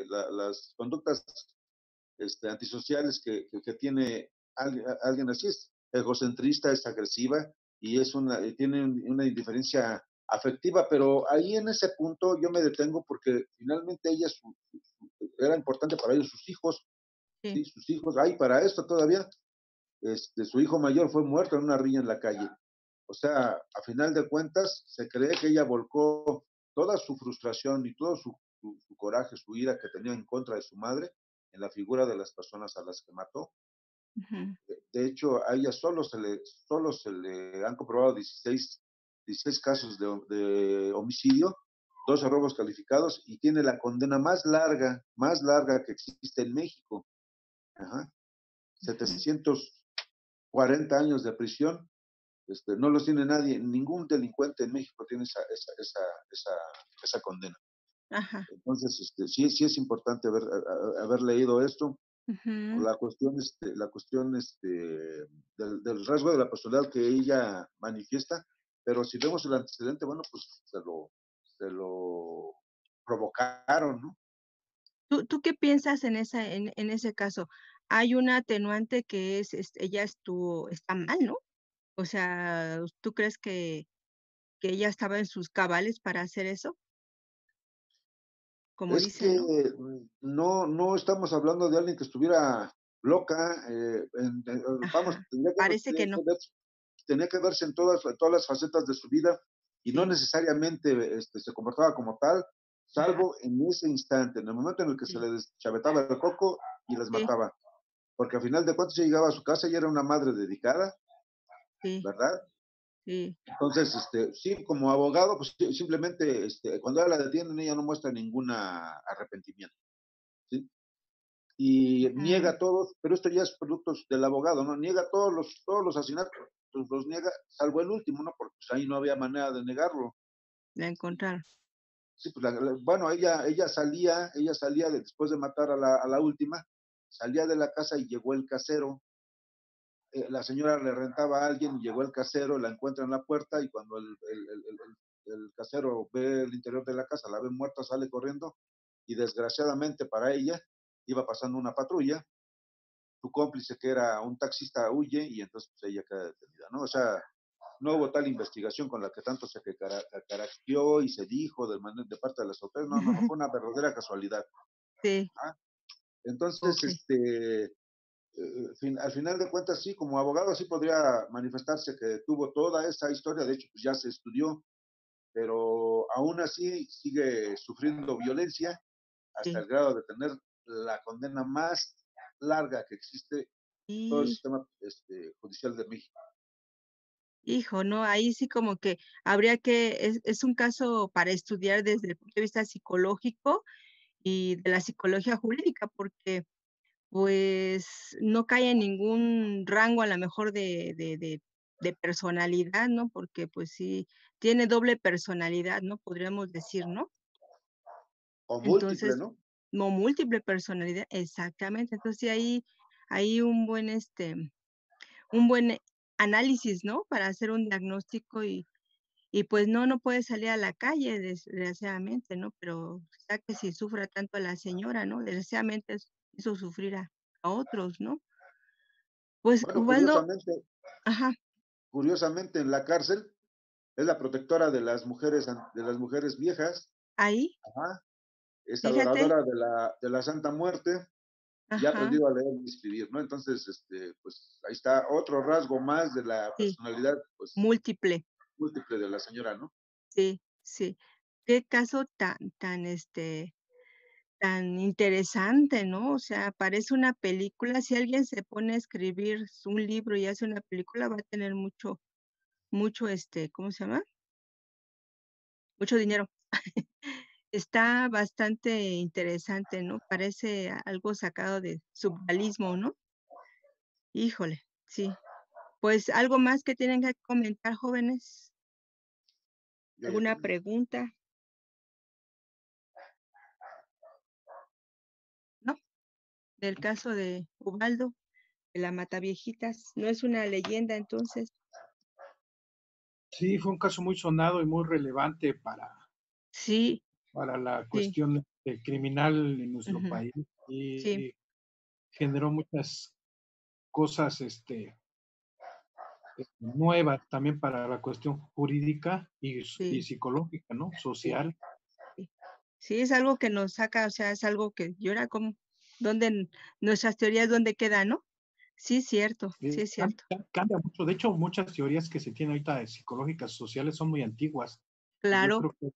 las conductas antisociales que tiene alguien así. Es egocentrista, es agresiva y tiene una indiferencia afectiva, pero ahí en ese punto yo me detengo porque finalmente ella era importante para ellos sus hijos, Sí. ¿sí? Sus hijos, para esto todavía, su hijo mayor fue muerto en una riña en la calle. O sea, a final de cuentas, se cree que ella volcó toda su frustración y todo su coraje, su ira que tenía en contra de su madre en la figura de las personas a las que mató. Ujú. De hecho, a ella solo se le han comprobado 16 casos de homicidio, 12 robos calificados y tiene la condena más larga que existe en México. Ajá. 740 años de prisión. No los tiene nadie, ningún delincuente en México tiene esa condena. Ajá. Entonces, sí es importante haber leído esto. Ujú. La cuestión del rasgo de la personalidad que ella manifiesta, pero si vemos el antecedente, bueno, pues se lo provocaron, ¿no? ¿Tú qué piensas en ese caso? Hay una atenuante que es, ella está mal, ¿no? O sea, ¿tú crees que ella estaba en sus cabales para hacer eso? Como Es dicen, que ¿no? no estamos hablando de alguien que estuviera loca, vamos, Ajá. Parece que no. tenía que verse en todas las facetas de su vida y no Sí. necesariamente se comportaba como tal, Ajá. salvo en ese instante, en el momento en el que se Sí. le deschavetaba el coco y les Sí. mataba. Porque al final de cuentas ella llegaba a su casa y era una madre dedicada, Sí. ¿verdad? Sí. Entonces, sí, como abogado, pues simplemente cuando ella la detienen, ella no muestra ningún arrepentimiento, ¿sí? Y Ujú. niega todos, pero esto ya es producto del abogado, ¿no? Niega todos los asesinatos, los niega, salvo el último, ¿no? Porque pues, ahí no había manera de negarlo. La encontraron. Sí, pues, bueno, ella salía después de matar a la última, salía de la casa y llegó el casero. La señora le rentaba a alguien y llegó el casero, la encuentra en la puerta y cuando el casero ve el interior de la casa, la ve muerta, sale corriendo y desgraciadamente para ella iba pasando una patrulla. Su cómplice, que era un taxista, huye y entonces pues, ella queda detenida, ¿no? O sea, no hubo tal investigación con la que tanto se caracterizó y se dijo de parte de las autoridades, no, fue una verdadera casualidad. Sí. ¿Ah? Entonces, Okey. al final de cuentas, sí, como abogado sí podría manifestarse que tuvo toda esa historia, de hecho, pues ya se estudió, pero aún así sigue sufriendo violencia hasta Sí. el grado de tener la condena más larga que existe en todo el Y, sistema judicial de México. hijo, no, ahí sí como que habría que es un caso para estudiar desde el punto de vista psicológico y de la psicología jurídica, porque, pues, no cae en ningún rango, a la mejor, de personalidad, ¿no? Porque, pues sí, tiene doble personalidad, ¿no? Podríamos decir, ¿no? O múltiple, Entonces, ¿no? no, múltiple personalidad, exactamente. Entonces, sí hay un buen análisis, ¿no? Para hacer un diagnóstico y pues no puede salir a la calle, desgraciadamente, ¿no? Pero ya que si sufra tanto a la señora, ¿no? Desgraciadamente hizo sufrir a otros, ¿no? Pues, Bueno, Ubaldo, ajá, curiosamente en la cárcel es la protectora de las mujeres viejas, ahí, ajá, es fíjate, adoradora de la Santa Muerte y ha ajá, aprendido a leer y escribir, ¿no? Entonces, pues ahí está otro rasgo más de la sí, personalidad, pues, múltiple, múltiple de la señora, ¿no? sí, sí. Qué caso tan interesante, ¿no? O sea, parece una película. Si alguien se pone a escribir un libro y hace una película, va a tener mucho, ¿cómo se llama? Mucho dinero. Está bastante interesante, ¿no? Parece algo sacado de surrealismo, ¿no? Híjole, sí. Pues, ¿algo más que tienen que comentar, jóvenes? Yo ya ¿Alguna terminé. pregunta? ¿No? Del caso de Ubaldo, de la Mataviejitas, ¿no es una leyenda entonces? Sí, fue un caso muy sonado y muy relevante para Sí, la sí, cuestión criminal en nuestro Ujú. país Sí, y generó muchas cosas nuevas también para la cuestión jurídica y sí, psicológica, ¿no? sí, Social. sí. Sí, es algo que nos saca, o sea, es algo que yo era como, ¿dónde nuestras teorías dónde quedan, no? Sí, es cierto, sí es cierto. Cambia mucho. De hecho, muchas teorías que se tienen ahorita de psicológicas sociales son muy antiguas. Y yo Claro, creo que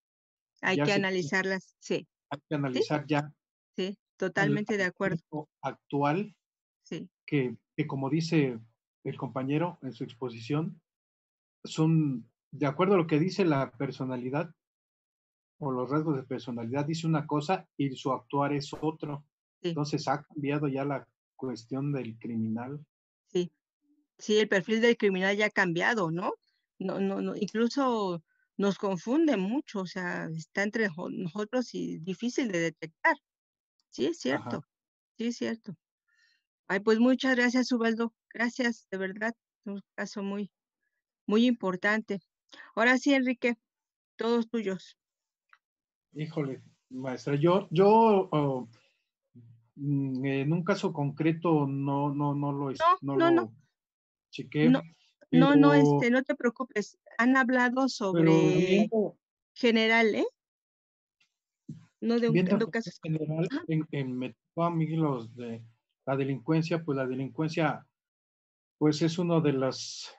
hay ya que se analizarlas. Sí, hay que sí, analizar ya sí, al totalmente de acuerdo. tiempo actual, Sí, que como dice el compañero en su exposición, son, de acuerdo a lo que dice la personalidad o los rasgos de personalidad, dice una cosa y su actuar es otro. sí, Entonces ha cambiado ya la cuestión del criminal. sí. Sí, el perfil del criminal ya ha cambiado, ¿no? No, incluso nos confunde mucho, o sea, está entre nosotros y difícil de detectar. Sí, es Ajá. cierto, sí, es cierto. Ay, pues muchas gracias, Ubaldo. Gracias, de verdad, un caso muy, muy importante. Ahora sí, Enrique, todos tuyos. Híjole, maestra, yo en un caso concreto No, no no, no, lo chequé, no, no, pero, no te preocupes. Han hablado pero sobre general, ¿eh? No de un viendo de en casos. general, Ajá, me tocó a mí los de la delincuencia, pues la delincuencia, pues es uno de las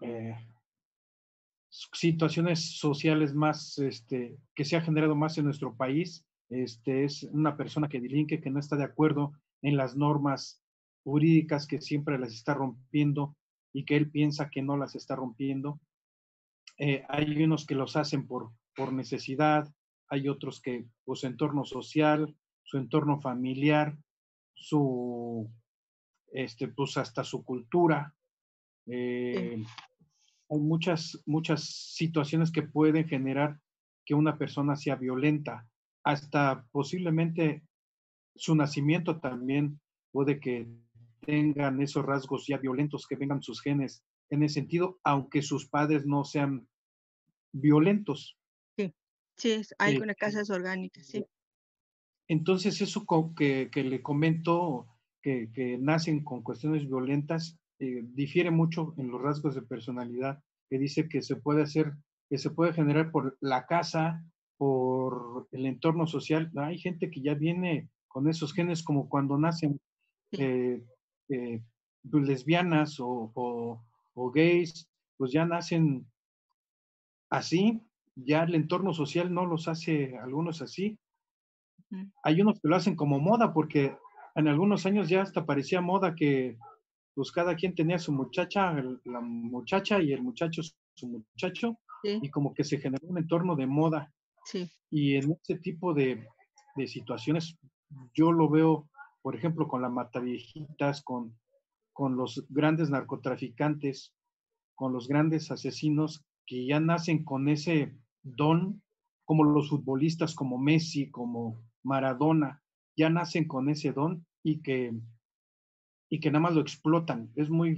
eh, situaciones sociales más, que se ha generado más en nuestro país. Es una persona que delinque, que no está de acuerdo en las normas jurídicas, que siempre las está rompiendo y que él piensa que no las está rompiendo. Hay unos que los hacen por necesidad, hay otros que, pues, su entorno social, su entorno familiar, su, pues, hasta su cultura. sí, Eh, Hay muchas situaciones que pueden generar que una persona sea violenta. Hasta posiblemente su nacimiento también puede que tengan esos rasgos ya violentos, que vengan sus genes en ese sentido, aunque sus padres no sean violentos. sí. Sí, hay Eh, una casas orgánicas, sí. entonces, eso que le comento, que nacen con cuestiones violentas, difiere mucho en los rasgos de personalidad, que dice que se puede hacer, que se puede generar por la casa, por el entorno social. Hay gente que ya viene con esos genes, como cuando nacen Sí, eh, eh, pues, lesbianas o gays, pues ya nacen así, ya el entorno social no los hace algunos así. ujú, Hay unos que lo hacen como moda, porque en algunos años ya hasta parecía moda que pues cada quien tenía su muchacha, la muchacha y el muchacho su muchacho, sí, y como que se generó un entorno de moda. sí, Y en ese tipo de situaciones yo lo veo, por ejemplo, con las mataviejitas, con los grandes narcotraficantes, con los grandes asesinos que ya nacen con ese don, como los futbolistas como Messi, como Maradona, ya nacen con ese don y que nada más lo explotan. Es muy,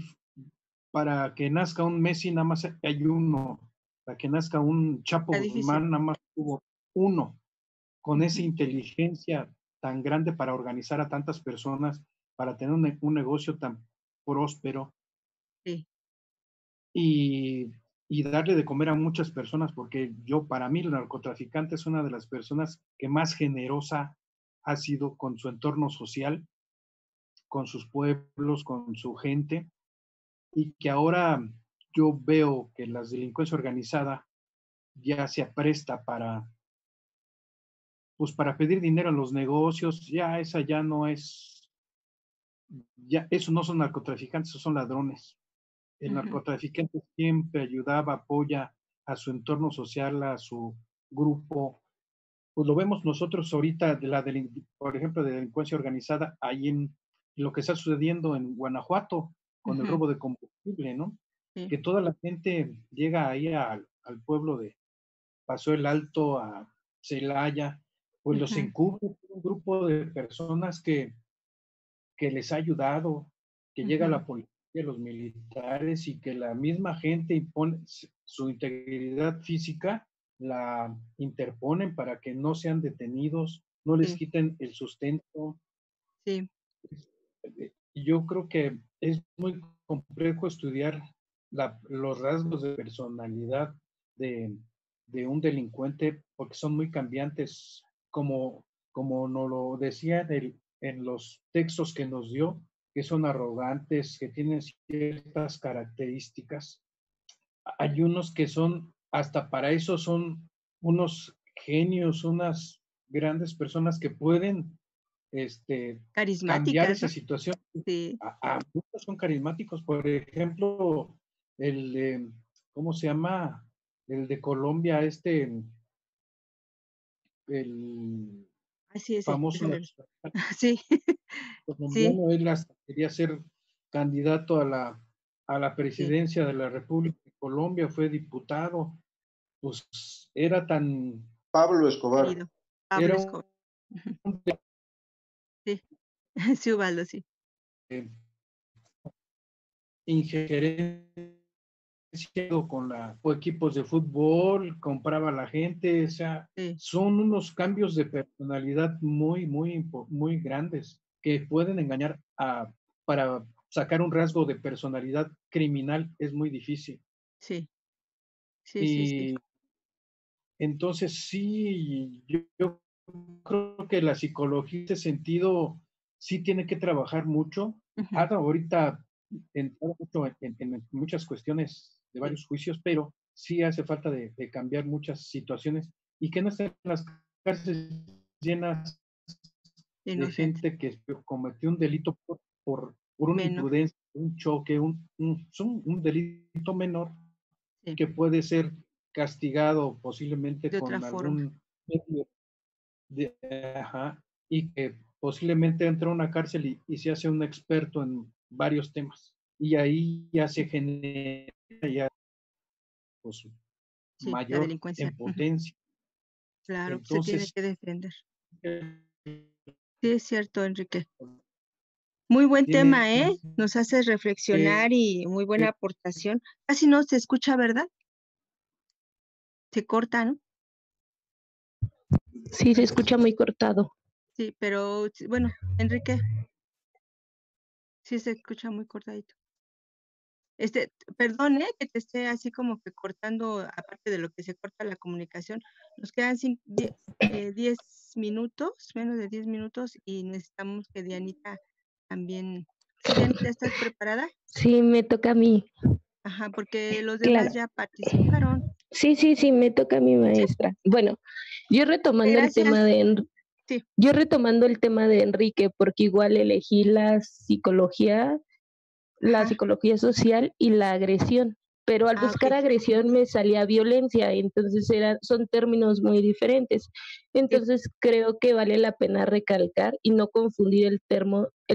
para que nazca un Messi nada más hay uno, para que nazca un Chapo está difícil. Guzmán nada más hubo uno, con esa Ujú, inteligencia tan grande para organizar a tantas personas, para tener un negocio tan próspero sí, y, y darle de comer a muchas personas, porque yo, para mí, el narcotraficante es una de las personas que más generosa ha sido con su entorno social, con sus pueblos, con su gente, y que ahora yo veo que la delincuencia organizada ya se apresta pues para pedir dinero en los negocios, ya esa ya no es, ya eso no son narcotraficantes, esos son ladrones. El ujú, narcotraficante siempre ayudaba, apoya a su entorno social, a su grupo. Pues lo vemos nosotros ahorita, por ejemplo, de delincuencia organizada, ahí en lo que está sucediendo en Guanajuato con el ujú, robo de combustible, ¿no? sí, Que toda la gente llega ahí al pueblo de Paso el Alto, a Celaya, pues los ujú, encubre un grupo de personas que les ha ayudado, que llega ujú, la policía, los militares y que la misma gente impone su integridad física, la interponen para que no sean detenidos, no les Sí. quiten el sustento. Sí, Yo creo que es muy complejo estudiar los rasgos de personalidad de, de un delincuente porque son muy cambiantes, como nos lo decía en los textos que nos dio, que son arrogantes, que tienen ciertas características. Hay unos que son, hasta para eso son unos genios, unas grandes personas que pueden cambiar carismáticas, esa ¿no? situación. Sí. A muchos son carismáticos. Por ejemplo, ¿cómo se llama? El de Colombia, el Así es, famoso déjame ver. Sí, sí, colombiano, él hasta quería ser candidato a la sí. presidencia de la República de Colombia, fue diputado, pues era tan, Pablo Escobar. Querido Pablo era Escobar. Ujú. un Sí, sí, Ubaldo, sí. injerencia con o equipos de fútbol, compraba a la gente, o sea, Sí, son unos cambios de personalidad muy grandes que pueden engañar para sacar un rasgo de personalidad criminal es muy difícil. sí, sí, sí, sí. Y entonces sí, yo creo que la psicología en ese sentido sí tiene que trabajar mucho. Ujú. Ahorita entrado mucho en muchas cuestiones de Sí, varios juicios, pero sí hace falta de cambiar muchas situaciones y que no estén las cárceles llenas de inocente. gente que cometió un delito por una Menor, imprudencia, un choque, un delito menor sí, que puede ser castigado posiblemente de otra con forma. algún medio ajá, y que posiblemente entra a una cárcel y se hace un experto en varios temas. Y ahí ya se genera ya, pues, Sí, la mayor delincuencia. Ujú. impotencia. Claro, se tiene Entonces, que defender. eh, Sí, es cierto, Enrique. Muy buen tiene tema, ¿eh? Nos hace reflexionar que, y muy buena aportación. Casi no se escucha, ¿verdad? Se corta, ¿no? Sí, se escucha muy cortado. Sí, pero bueno, Enrique, sí se escucha muy cortadito. Perdón, que te esté así como que cortando, aparte de lo que se corta la comunicación. Nos quedan 10 minutos, menos de 10 minutos, y necesitamos que Dianita también. Sí, Dianita, ¿estás preparada? Sí, me toca a mí. Ajá, porque los demás Claro. ya participaron. Sí, me toca a mi ¿Sí? maestra. Bueno, yo retomando el tema Gracias. de Sí. yo retomando el tema de Enrique, porque igual elegí la Ajá. psicología social y la agresión, pero al Ah, buscar ok. agresión me salía violencia, entonces son términos muy diferentes. Sí, Entonces creo que vale la pena recalcar y no confundir el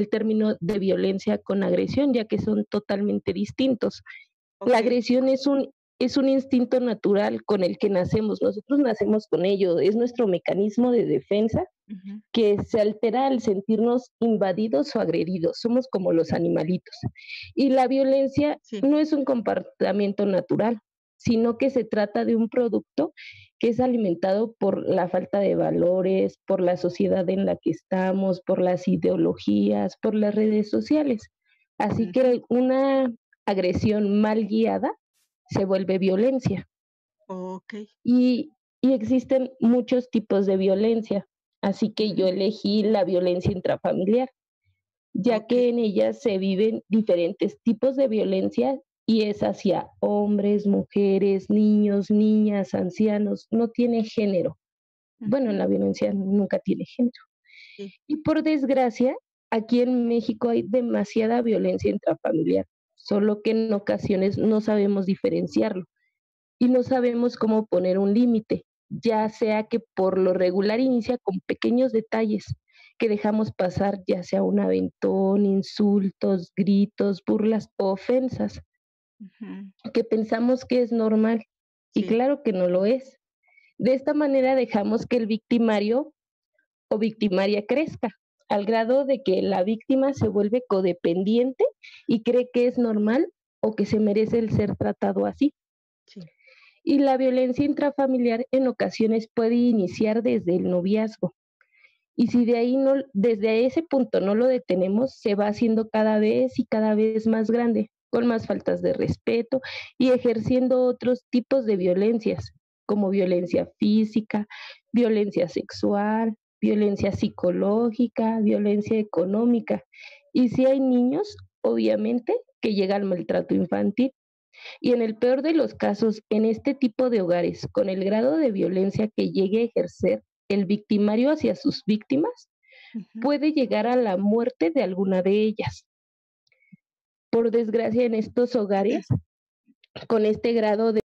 término de violencia con agresión, ya que son totalmente distintos. La ok. agresión es un instinto natural con el que nacemos, nosotros nacemos con ello, es nuestro mecanismo de defensa Ujú. que se altera al sentirnos invadidos o agredidos, somos como los animalitos. Y la violencia Sí. no es un comportamiento natural, sino que se trata de un producto que es alimentado por la falta de valores, por la sociedad en la que estamos, por las ideologías, por las redes sociales. Así Ujú. que una agresión mal guiada se vuelve violencia. Ok. Y, y existen muchos tipos de violencia, así que yo Ujú. elegí la violencia intrafamiliar, ya Ok. que en ella se viven diferentes tipos de violencia y es hacia hombres, mujeres, niños, niñas, ancianos, no tiene género. Bueno, Ujú. la violencia nunca tiene género. Sí. Y por desgracia, aquí en México hay demasiada violencia intrafamiliar, solo que en ocasiones no sabemos diferenciarlo y no sabemos cómo poner un límite, ya sea que por lo regular inicia con pequeños detalles que dejamos pasar, ya sea un aventón, insultos, gritos, burlas o ofensas, Ujú. que pensamos que es normal y Sí. claro que no lo es. De esta manera dejamos que el victimario o victimaria crezca, al grado de que la víctima se vuelve codependiente y cree que es normal o que se merece el ser tratado así. Sí. Y la violencia intrafamiliar en ocasiones puede iniciar desde el noviazgo Y si de ahí no, desde ese punto no lo detenemos, se va haciendo cada vez y cada vez más grande, con más faltas de respeto y ejerciendo otros tipos de violencias, como violencia física, violencia sexual, violencia psicológica, violencia económica. Y si hay niños, obviamente, que llega al maltrato infantil. Y en el peor de los casos, en este tipo de hogares, con el grado de violencia que llegue a ejercer el victimario hacia sus víctimas, puede llegar a la muerte de alguna de ellas. Por desgracia, en estos hogares, con este grado de